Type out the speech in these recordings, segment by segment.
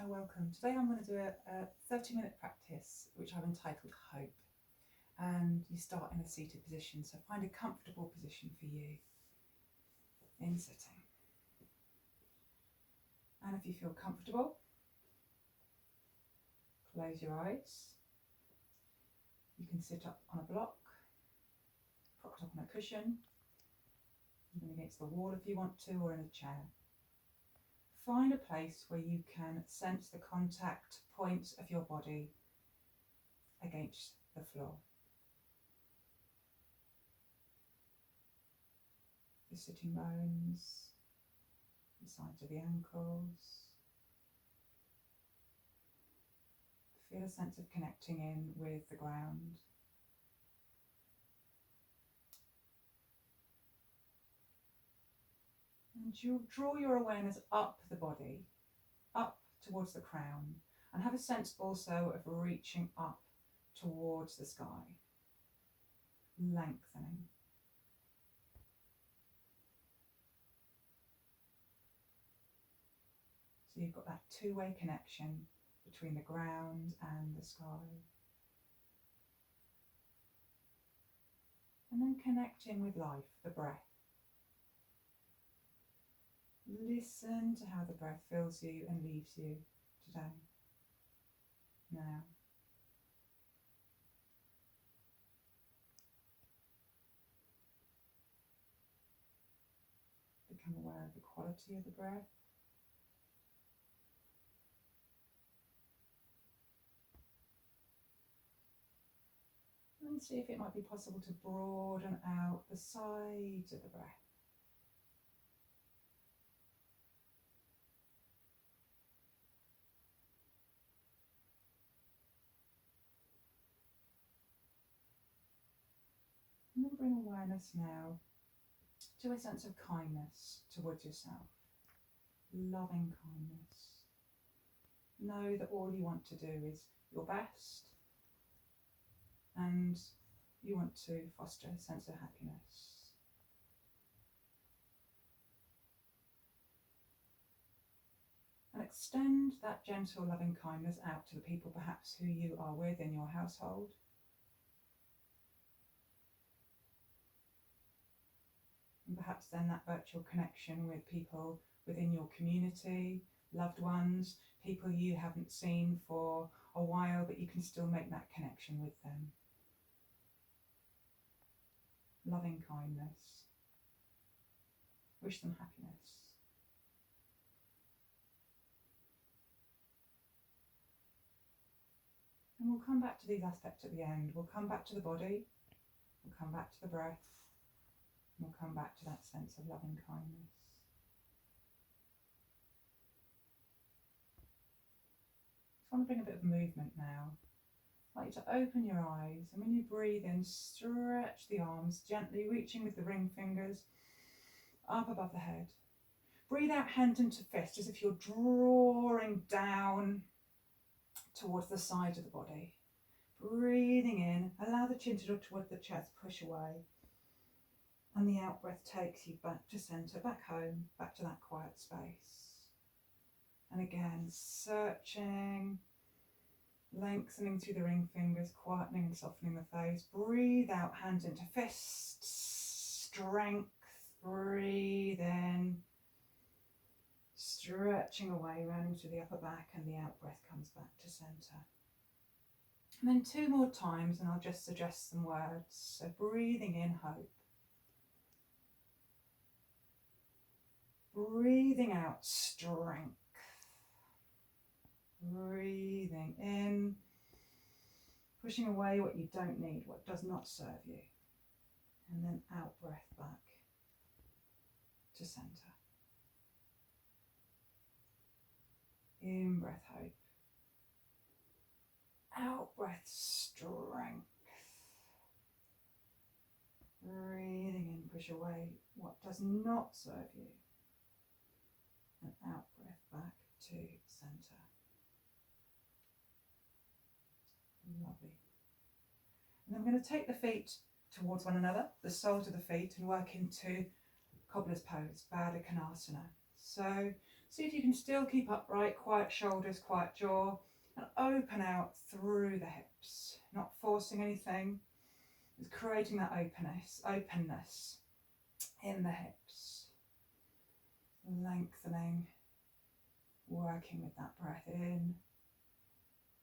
welcome. Today I'm going to do a 30-minute practice which I've entitled Hope, and you start in a seated position, so find a comfortable position for you in sitting. And if you feel comfortable, close your eyes. You can sit up on a block, propped up on a cushion, even against the wall if you want to, or in a chair. Find a place where you can sense the contact points of your body against the floor. The sitting bones, the sides of the ankles. Feel a sense of connecting in with the ground. And you'll draw your awareness up the body, up towards the crown, and have a sense also of reaching up towards the sky, lengthening. So you've got that two-way connection between the ground and the sky. And then connecting with life, the breath. Listen to how the breath fills you and leaves you today, now. Become aware of the quality of the breath. And see if it might be possible to broaden out the sides of the breath. And then bring awareness now to a sense of kindness towards yourself, loving kindness. Know that all you want to do is your best, and you want to foster a sense of happiness. And extend that gentle loving kindness out to the people perhaps who you are with in your household. And perhaps then that virtual connection with people within your community, loved ones, people you haven't seen for a while, but you can still make that connection with them. Loving kindness. Wish them happiness. And we'll come back to these aspects at the end. We'll come back to the body, we'll come back to the breath, and we'll come back to that sense of loving kindness. I want to bring a bit of movement now. I'd like you to open your eyes, and when you breathe in, stretch the arms, gently reaching with the ring fingers up above the head. Breathe out hand into fist as if you're drawing down towards the side of the body. Breathing in, allow the chin to look toward the chest, push away. And the out breath takes you back to centre, back home, back to that quiet space. And again, searching, lengthening through the ring fingers, quietening and softening the face. Breathe out, hands into fists, strength. Breathe in, stretching away, rounding through the upper back, and the out breath comes back to centre. And then two more times, and I'll just suggest some words. So breathing in, hope. Breathing out, strength. Breathing in, pushing away what you don't need, what does not serve you. And then out breath back to centre. In breath, hope. Out breath, strength. Breathing in, push away what does not serve you. And out breath back to centre. Lovely. And I'm going to take the feet towards one another, the soles of the feet, and work into cobbler's pose, Baddha Konasana. So See if you can still keep upright, quiet shoulders, quiet jaw, and open out through the hips, not forcing anything. It's creating that openness in the hips, lengthening, working with that breath in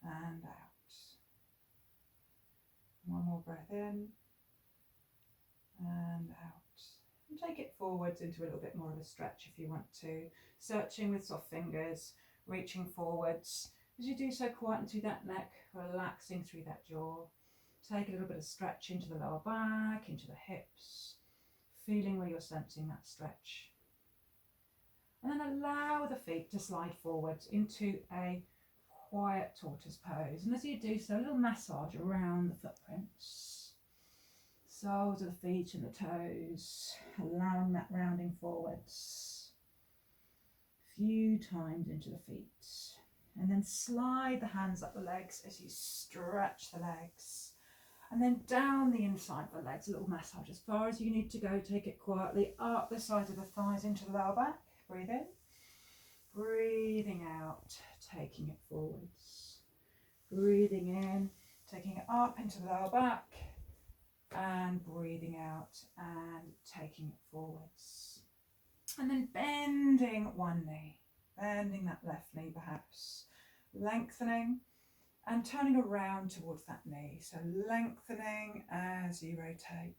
and out. One more breath in and out. And take it forwards into a little bit more of a stretch if you want to. Searching with soft fingers, reaching forwards. As you do so, quieten through that neck, relaxing through that jaw. Take a little bit of stretch into the lower back, into the hips, feeling where you're sensing that stretch. And then allow the feet to slide forwards into a quiet tortoise pose. And as you do so, a little massage around the footprints. Soles of the feet and the toes, allowing that rounding forwards. A few times into the feet. And then slide the hands up the legs as you stretch the legs. And then down the inside of the legs, a little massage as far as you need to go. Take it quietly up the sides of the thighs into the lower back. Breathe in. Breathing out, taking it forwards. Breathing in, taking it up into the lower back. And breathing out and taking it forwards. And then bending one knee, bending that left knee perhaps, lengthening and turning around towards that knee. So lengthening as you rotate,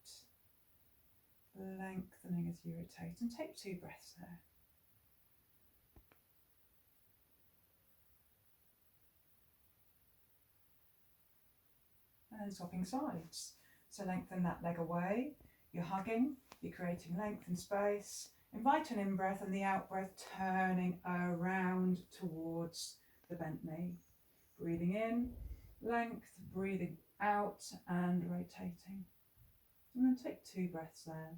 lengthening as you rotate, and take 2 breaths there. And swapping sides. So lengthen that leg away, you're hugging, you're creating length and space. Invite an in-breath and the out-breath, turning around towards the bent knee. Breathing in, length, breathing out and rotating. And then take 2 breaths there.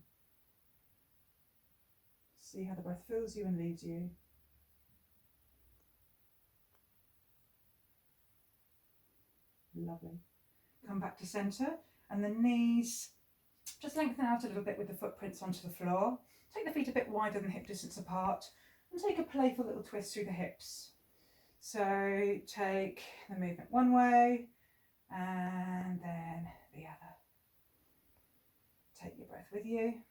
See how the breath fills you and leaves you. Lovely. Come back to centre. And the knees, just lengthen out a little bit with the footprints onto the floor. Take the feet a bit wider than hip distance apart and take a playful little twist through the hips. So take the movement one way and then the other. Take your breath with you.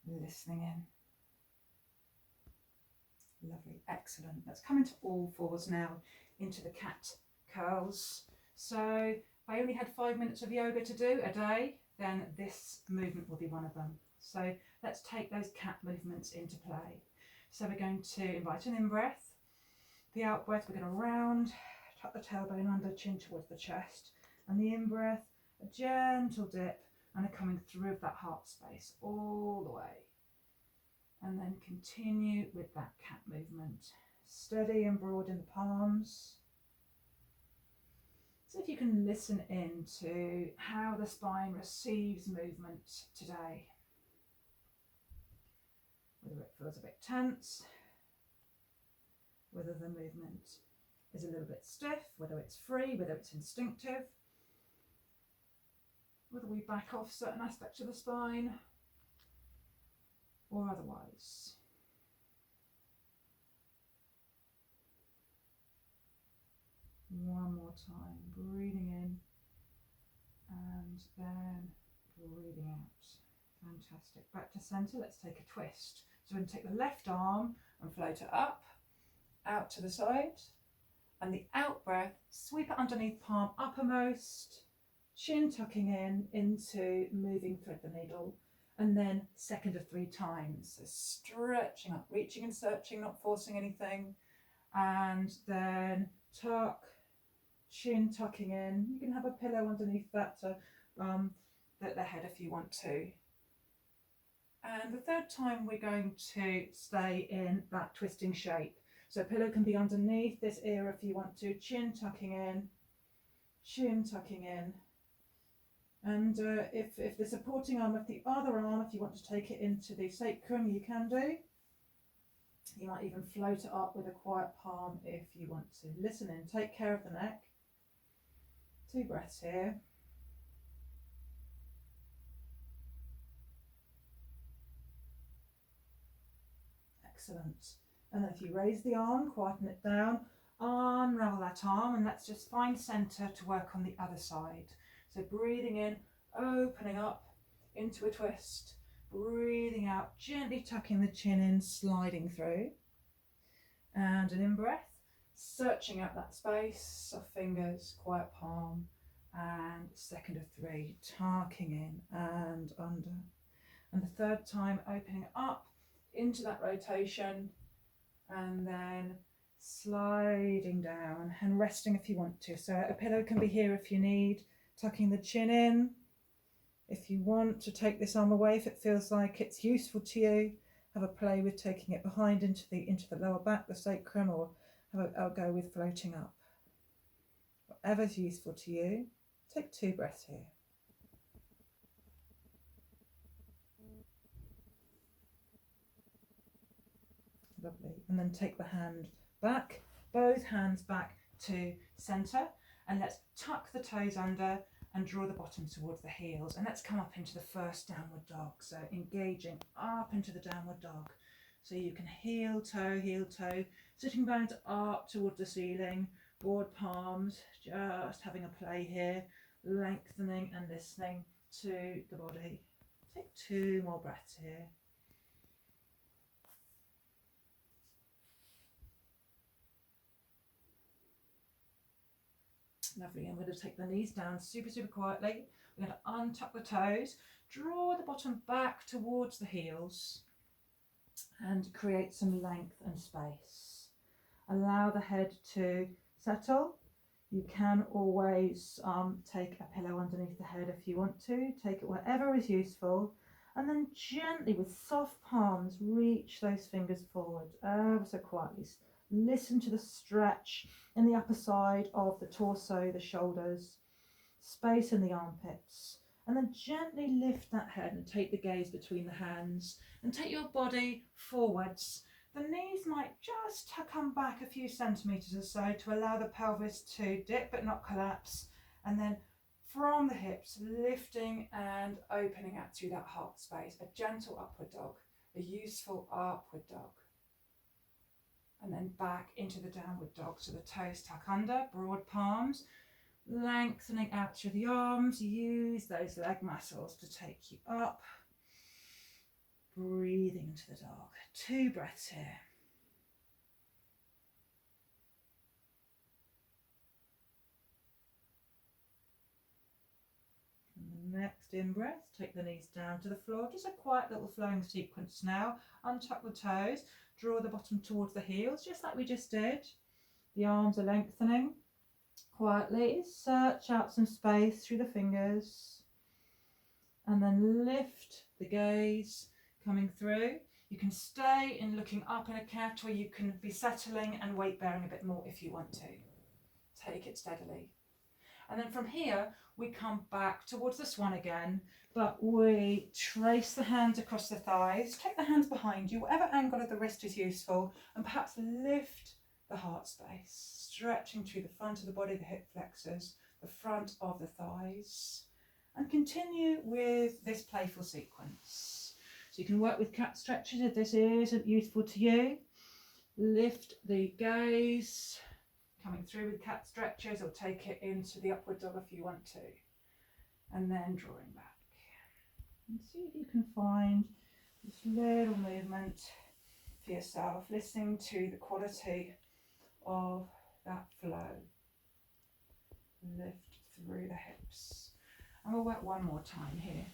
Listening in. Lovely, excellent. Let's come into all fours now, into the cat curls. So if I only had 5 minutes of yoga to do a day, then this movement will be one of them. So let's take those cat movements into play. So we're going to invite an in-breath. The out-breath, we're going to round, tuck the tailbone under, chin towards the chest. And the in-breath, a gentle dip and a coming through of that heart space all the way. And then continue with that cat movement. Steady and broad in the palms. So if you can listen in to how the spine receives movement today. Whether it feels a bit tense, whether the movement is a little bit stiff, whether it's free, whether it's instinctive, whether we back off certain aspects of the spine or otherwise. One more time, breathing in and then breathing out. Fantastic. Back to centre, let's take a twist. So we're going to take the left arm and float it up, out to the side, and the out breath, sweep it underneath, palm uppermost, chin tucking in into moving thread the needle, and then second of 3 times. So stretching up, reaching and searching, not forcing anything, and then tuck, chin tucking in. You can have a pillow underneath that to the head if you want to. And the 3rd time we're going to stay in that twisting shape. So pillow can be underneath this ear if you want to, chin tucking in, and if the supporting arm of the other arm, if you want to take it into the sacrum, you can do. You might even float it up with a quiet palm if you want to. Listen in, take care of the neck. 2 breaths here. Excellent. And then if you raise the arm, quieten it down, unravel that arm, and let's just find center to work on the other side. So breathing in, opening up into a twist, breathing out, gently tucking the chin in, sliding through, and an in-breath, searching out that space, soft fingers, quiet palm, and second of three, tucking in and under. And the third time, opening up into that rotation, and then sliding down and resting if you want to. So a pillow can be here if you need, tucking the chin in. If you want to take this arm away, if it feels like it's useful to you, have a play with taking it behind into the lower back, the sacrum, or have a go with floating up. Whatever's useful to you. Take 2 breaths here. Lovely. And then take the hand back, both hands back to centre, and let's tuck the toes under and draw the bottom towards the heels, and let's come up into the first downward dog. So engaging up into the downward dog. So you can heel toe, sitting bones up towards the ceiling, broad palms, just having a play here, lengthening and listening to the body. Take 2 more breaths here. Lovely, and we're going to take the knees down super quietly. We're going to untuck the toes, draw the bottom back towards the heels, and create some length and space. Allow the head to settle. You can always take a pillow underneath the head if you want to. Take it wherever is useful, and then gently with soft palms reach those fingers forward ever so quietly. Listen to the stretch in the upper side of the torso, the shoulders, space in the armpits, and then gently lift that head and take the gaze between the hands and take your body forwards. The knees might just come back a few centimetres or so to allow the pelvis to dip but not collapse, and then from the hips lifting and opening out through that heart space, a gentle upward dog, a useful upward dog. And then back into the downward dog. So the toes tuck under, broad palms, lengthening out through the arms. Use those leg muscles to take you up. Breathing into the dog. 2 breaths here. And the next in-breath, take the knees down to the floor. Just a quiet little flowing sequence now. Untuck the toes. Draw the bottom towards the heels, just like we just did. The arms are lengthening. Quietly search out some space through the fingers. And then lift the gaze, coming through. You can stay in looking up in a cat, or you can be settling and weight bearing a bit more if you want to. Take it steadily. And then from here, we come back towards the swan again, but we trace the hands across the thighs, take the hands behind you, whatever angle of the wrist is useful, and perhaps lift the heart space, stretching through the front of the body, the hip flexors, the front of the thighs, and continue with this playful sequence. So you can work with cat stretches if this isn't useful to you. Lift the gaze, coming through with cat stretches, or take it into the upward dog if you want to, and then drawing back. And see if you can find this little movement for yourself, listening to the quality of that flow. Lift through the hips. And we'll work one more time here,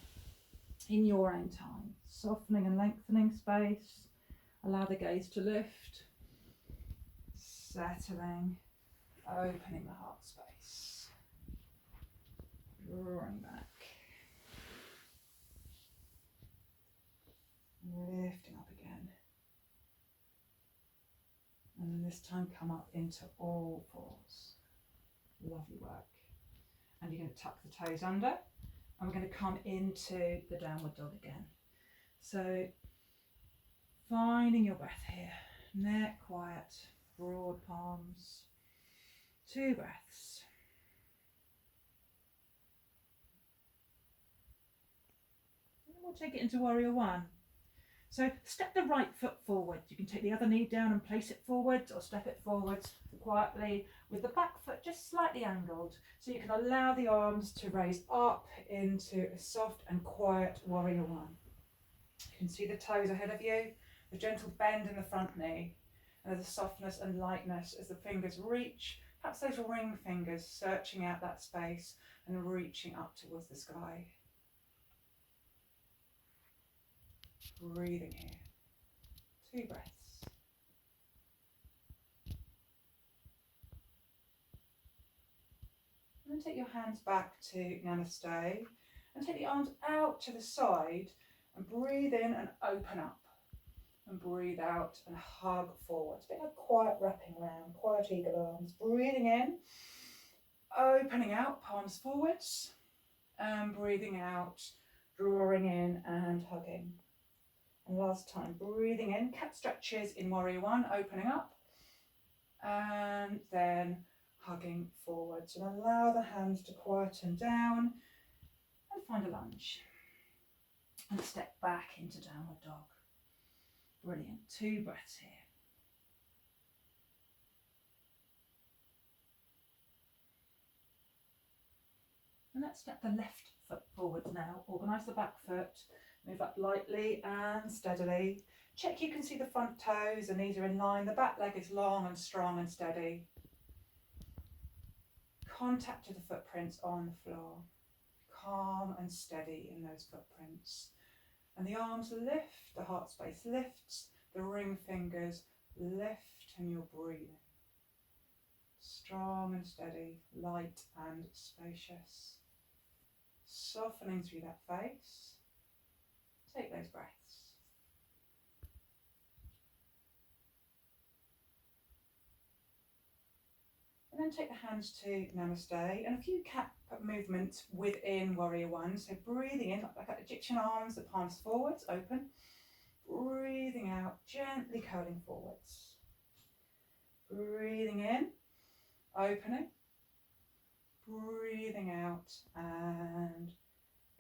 in your own time. Softening and lengthening space. Allow the gaze to lift. Settling. Opening the heart space. Drawing back. Lifting up again. And then this time come up into all fours. Lovely work. And you're going to tuck the toes under, and we're going to come into the downward dog again. So finding your breath here. Neck quiet, broad palms. 2 breaths. And we'll take it into warrior 1. So step the right foot forward. You can take the other knee down and place it forward, or step it forwards quietly with the back foot just slightly angled. So you can allow the arms to raise up into a soft and quiet warrior one. You can see the toes ahead of you, the gentle bend in the front knee, and the softness and lightness as the fingers reach, perhaps those ring fingers searching out that space and reaching up towards the sky. Breathing here. 2 breaths. And then take your hands back to Namaste and take the arms out to the side and breathe in and open up. And breathe out and hug forwards. A bit of quiet wrapping round, quiet eagle arms. Breathing in, opening out, palms forwards. And breathing out, drawing in and hugging. And last time, breathing in, cat stretches in warrior one, opening up. And then hugging forwards. And allow the hands to quieten down and find a lunge. And step back into downward dog. Brilliant. 2 breaths here. And let's step the left foot forward now. Organise the back foot. Move up lightly and steadily. Check you can see the front toes, the knees are in line. The back leg is long and strong and steady. Contact to the footprints on the floor. Calm and steady in those footprints. And the arms lift, the heart space lifts, the ring fingers lift, and you're breathing. Strong and steady, light and spacious. Softening through that face. Take those breaths. And then take the hands to Namaste and a few cat movements within warrior one. So breathing in like that Egyptian arms, the palms forwards, open. Breathing out, gently curling forwards. Breathing in, opening. Breathing out and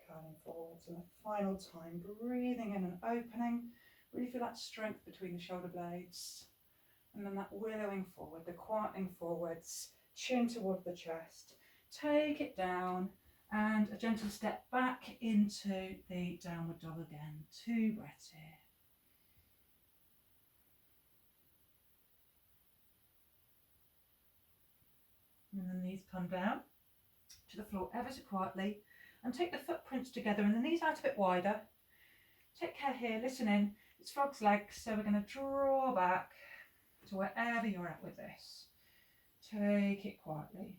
curling forwards. And the final time, breathing in and opening. Really feel that strength between the shoulder blades. And then that willowing forward, the quietening forwards, chin toward the chest. Take it down and a gentle step back into the downward dog again. 2 breaths here. And the knees come down to the floor ever so quietly and take the footprints together and the knees out a bit wider. Take care here, listen in. It's frog's legs, so we're going to draw back to wherever you're at with this. Take it quietly.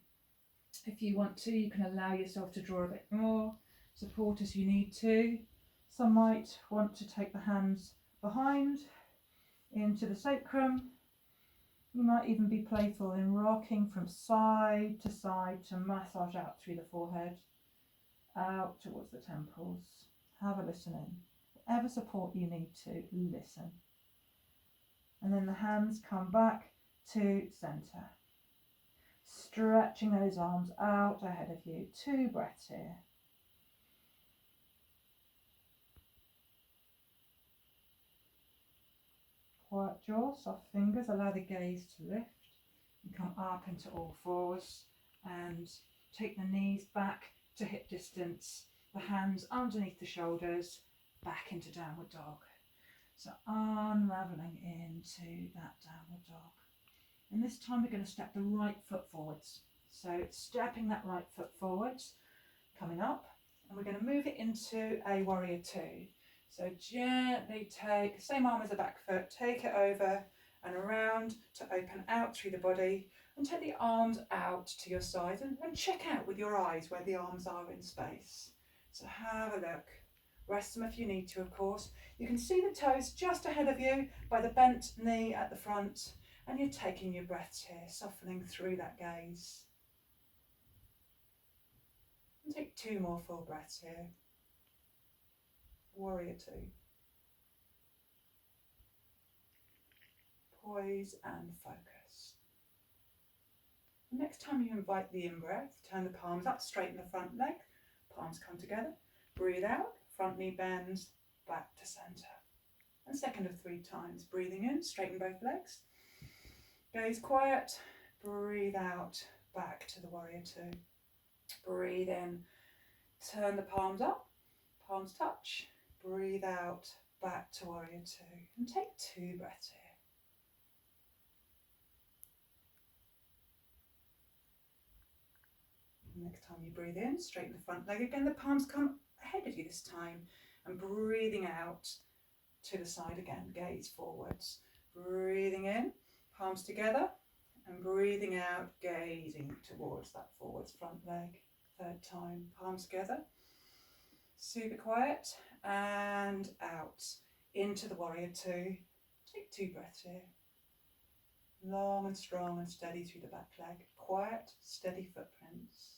If you want to, you can allow yourself to draw a bit more. Support as you need to. Some might want to take the hands behind into the sacrum. You might even be playful in rocking from side to massage out through the forehead, out towards the temples. Have a listen in. Whatever support you need to, listen. And then the hands come back to centre. Stretching those arms out ahead of you. 2 breaths here. Quiet jaw, soft fingers, allow the gaze to lift and come up into all fours and take the knees back to hip distance, the hands underneath the shoulders, back into downward dog. So unravelling into that downward dog. And this time we're going to step the right foot forwards. So stepping that right foot forwards, coming up, and we're going to move it into a warrior 2. So gently take the same arm as the back foot, take it over and around to open out through the body and take the arms out to your side and check out with your eyes where the arms are in space. So have a look. Rest them if you need to, of course. You can see the toes just ahead of you by the bent knee at the front, and you're taking your breaths here, softening through that gaze. And take 2 more full breaths here. Warrior 2. Poise and focus. Next time you invite the in-breath, turn the palms up, straighten the front leg, palms come together, breathe out, front knee bends, back to centre. And second of 3 times. Breathing in, straighten both legs. Gaze quiet. Breathe out, back to the warrior 2. Breathe in, turn the palms up, palms touch. Breathe out, back to warrior 2. And take 2 breaths here. Next time you breathe in, straighten the front leg again. The palms come ahead of you this time. And breathing out to the side again. Gaze forwards. Breathing in, palms together. And breathing out, gazing towards that forwards front leg. Third time, palms together. Super quiet. And out. Into the warrior 2. Take 2 breaths here. Long and strong and steady through the back leg. Quiet, steady footprints.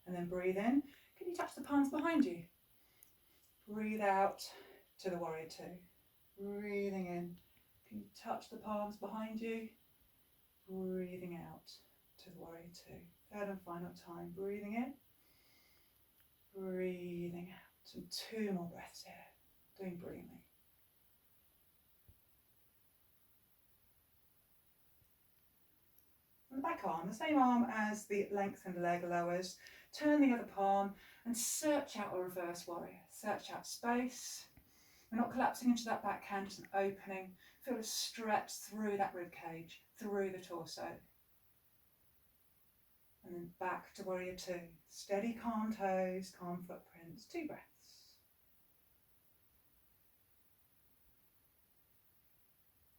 And then breathe in. Can you touch the palms behind you? Breathe out to the warrior 2. Breathing in. Can you touch the palms behind you? Breathing out to the warrior 2. Third and final time. Breathing in. Breathing out. And 2 more breaths here. Doing brilliantly. And the back arm, the same arm as the lengthened leg lowers. Turn the other palm and search out a reverse warrior. Search out space. We're not collapsing into that backhand, just an opening. Feel a stretch through that rib cage, through the torso. And then back to warrior 2. Steady, calm toes, calm footprints. 2 breaths.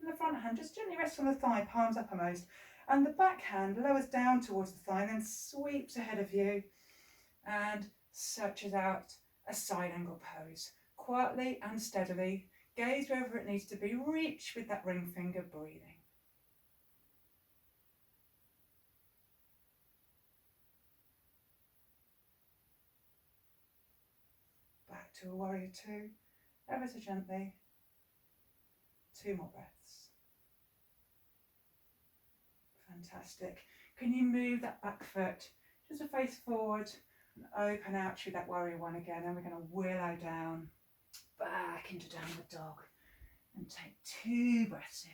And the front hand just gently rests on the thigh, palms uppermost. And the back hand lowers down towards the thigh, then sweeps ahead of you and searches out a side angle pose. Quietly and steadily, gaze wherever it needs to be, reach with that ring finger, breathing. Back to a warrior 2, ever so gently. 2 more breaths. Fantastic. Can you move that back foot just a face forward and open out through that warrior 1 again, and we're going to willow down back into downward dog and take 2 breaths here.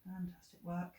Fantastic work.